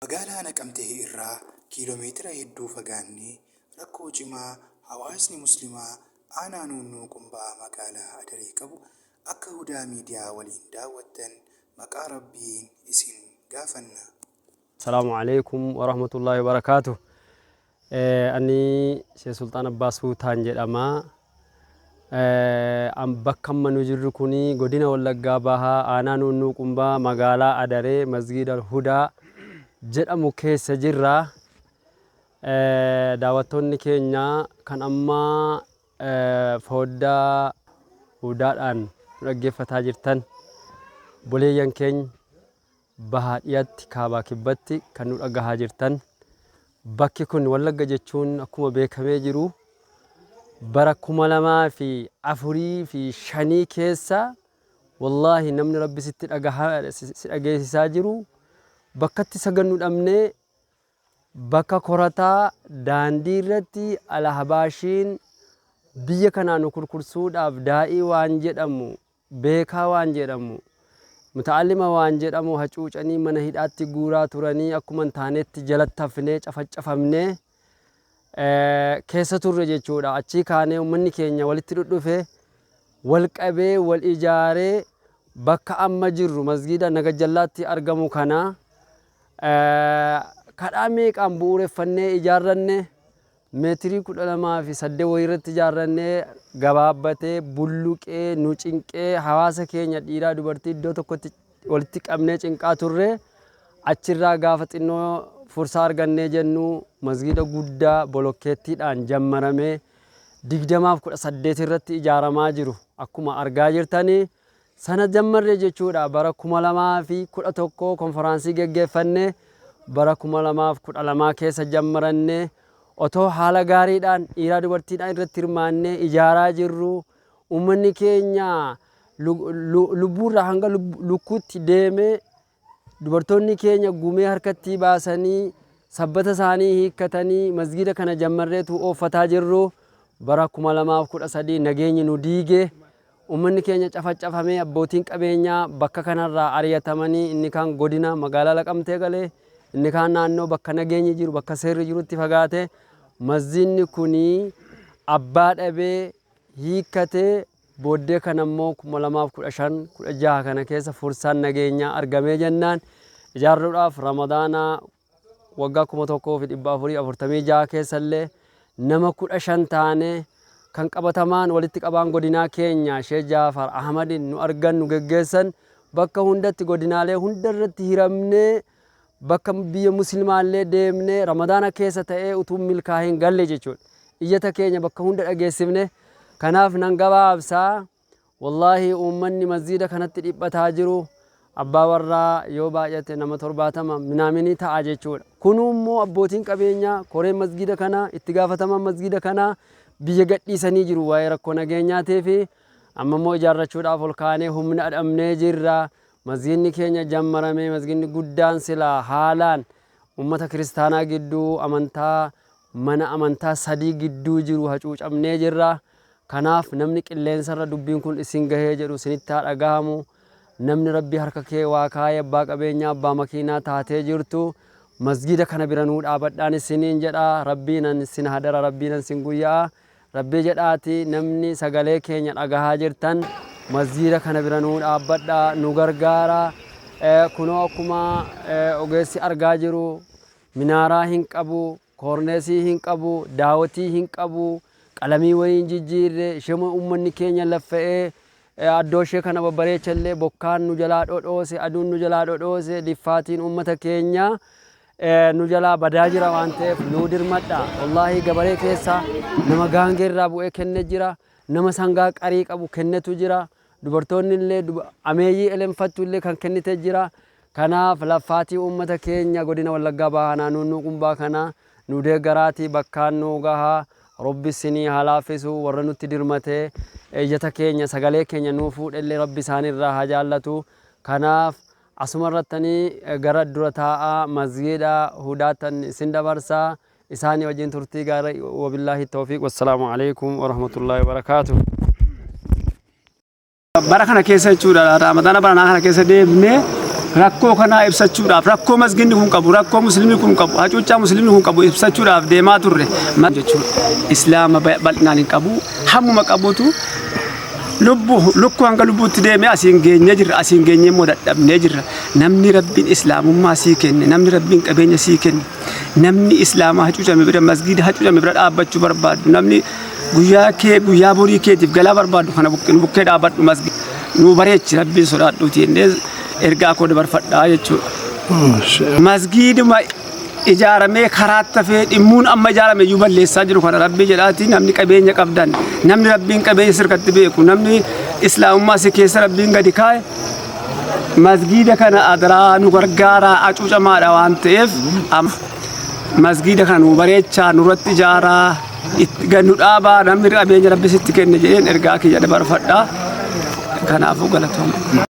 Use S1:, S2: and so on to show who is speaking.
S1: Magaalaa Naqamtee irraa kiiloomeetira hedduu fagaannee rakkoo cimaa hawaasni musliimaa aanaa Nuunnuu Qumbaa magaalaa Adaree qabu akka Hudaa Miidiyaa waliin daawwattan maqaa Rabbiin isin gaafanna.
S2: Assalaamu alaykum wa rahmatullahi wa barakaatuh. Ani Sheekh Sultaan Abbaas Fuutaan jedhama. Bakka amma nu jirru kuni godina Wallaggaa Bahaa aanaa Nuunnuu Qumbaa magaalaa Adaree Masgiida Hudaa jedhamu keessa jirra. Daawwattoonni keenya kan amma foddaa hudaadhaan dhaggeeffataa jirtan boleeyyan keenya bahaa dhiyaatti kaabaa kibbatti kan nu dhagahaa jirtan. Bakki kun Wallagga jechuun akkuma beekamee jiru bara 2004 fi 5 keessa wallahi namni Rabbi sitti dhageessisaa jiru bakkatti sagannu dhabnee bakka korataa daandii irratti Alhabaashiin biyya kanaa nu kurkursuudhaaf daa'ii waan jedhamu beekaa waan jedhamu muta'allima waan jedhamu hacuucanii mana hidhaatti guuraa turanii akkuma taanetti jalatti hafnee cafacafamnee keessa turre jechuudha. Achii kaanee uummanni keenya walitti dhudhufe wal qabee wal ijaaree bakka amma jirru masgiida Nagajallaatti argamu kana kadhaa meeqaan bu'uureffannee ijaarranne meetirii 12 fi 8 wayirratti ijaarrannee gabaabbatee bulluqee nu cinqee hawaasa keenya dhiiraa dubartii iddoo tokkotti walitti qabnee cinqaa turre. Achirraa gaafa xinnoo fursaa argannee jennu masgiida guddaa bolokkeettiidhaan jammaramee 2018 irratti ijaaramaa jiru akkuma argaa jirtanii sana jammarree jechuudha. Bara 2011 konferaansii geggeeffannee bara 2012 keessa jammarannee otoo haala gaariidhaan dhiiraa dubartiidhaan irratti hirmaannee ijaaraa jirru uummanni keenya lubbuurraa hanga lukkuutti deemee dubartoonni keenya gumee harkatti baasanii sabbata isaanii hiikkatanii masgiida kana jammarreetu ooffataa jirru. Bara 2013 nageenyi nu diigee uummanni keenya cafacafamee abbootiin qabeenyaa bakka kanarraa ari'atamanii inni kaan godina magaalaa Naqamtee galee inni kaan naannoo bakka nageenyi jiru bakka seerri jirutti fagaate masjiidni kuni abbaa dhabee hiikkatee booddee kana immoo 2015-16 kana keessa fursaan nageenyaa argamee jennaan ijaarruudhaaf ramadaana waggaa 1446 keessallee nama 15 taane kan qabatamaan walitti qabaan godinaa keenya Sheekh Jaafar Ahmadin nu argan nu geggeessan bakka hundatti godinaalee hundarratti hiramnee bakka biyya muslimaallee deemnee ramadaana keessa ta'ee utuu milkaa'in galle jechuudha. Iyyata keenya bakka hunda dhageessifne. Kanaaf nan gabaabsaa wallahi uummanni masjiida kanatti dhiphataa jiru abbaa warraa yoo baay'ate nama 70 minaaminii ta'a jechuudha. Kunummoo abbootiin qabeenyaa koreen masjiida kana itti gaafataman masjiida kana biyya gadhiisanii jiru waa'ee rakkoo nageenyaatii fi amma immoo ijaarrachuudhaaf ol kaanee humna adamnee jirra. Masjiidni keenya jammarame masjiidni guddaan sila haalaan ummata kiristaanaa gidduu amantaa mana amantaa 3 gidduu jiru hacuucamnee jirra. Kanaaf namni qilleensarra dubbiin kun isin gahee jedhu isinitti haa dhagahamu. Namni Rabbi harka kee waa kaayee abbaa qabeenyaa abbaa makiinaa taatee jirtu masjiida kana bira nuu dhaabadhaan isiniin jedha. Rabbiin isin hadara rabbiin isin guyyaa rabbii jedhaati namni sagalee keenya dhagahaa jirtan masjiida kana bira nuu dhaabadhaa nu gargaara. Kunoo akkuma ogeessi argaa jiru minaaraa hin qabu koorneesii hin qabu daawatii hin qabu qalamii wayiin jijjiirre shema uummanni keenya laffa'ee addoo ishee kana babbareechallee bokkaan nu jalaa dhodhoose aduun nu jalaa dhodhoose diffaatiin uummata keenya nu jalaa badaa jira waan ta'eef nu dirmadha. Wallahi gabaree keessa nama gaangee irraa bu'ee kenne jira nama sangaa qarii qabu kennetu jira dubartoonni illee ameeyyii eleenfattu illee kan kennite jira. Kanaaf laffaatii uummata keenya godina Wallaggaa Bahaa Nuunnuu Qumbaa kana nu deeggaraatii bakkaan nu gahaa. Rabbi sinii halaafisu warra nutti dirmatee iyyata keenya sagalee keenya nuu fuudhellee Rabbi isaanirraa haa jaallatu. Kanaaf asuma irrattanii gara dura taa'aa masgiida hudaatan isin dabarsaa isaanii wajjin turtii gaarii wabillaahi tawfiiq wassalaamu alaykum wa rahmatullaahi wa barakaatuh.
S3: Bara kana keessa jechuudha ramadaana baranaa kana keessa deemnee rakkoo kanaa ibsachuudhaaf rakkoo masginni kun qabu rakkoo muslimni kun qabu hacuuccaa muslimni kun qabu ibsachuudhaaf deemaa turre jechuudha. Islaama bal'inaan hin qabu hammuma qabutu lukkuu hanga lubbuutti deeme asiin geenye jirra asiin geenye immoo dadhabnee jirra. Namni rabbiin islaamummaa sii kenne namni rabbiin qabeenya sii kenne namni islaamaa hacuucame bira masgiida hacuucame bira dhaabbachuu barbaadu namni guyyaa borii keetiif galaa barbaadu kana bukkee dhaabbadhu masgiida nu bareechi rabbiin sodaadhuuti jennee ergaa koo dabarfadhaa jechuudha. Masgiiduma ijaaramee karaatti hafee dhimmuun amma ijaarame iyyuu balleessaa jiru kana rabbii jedhaati namni qabeenya qabdan namni rabbiin qabeenya sirkatti beeku namni islaamummaa si keessa rabbiin gadi kaa'e masgiida kana adaraa nu gargaaraa hacuucamaadha waan ta'eef masgiida kana nu bareechaa nurratti ijaaraa gannu dhaabaa namni qabeenya rabbi sitti kenne jedheen ergaa kiyya dabarfadhaa kanaafuu galatooma.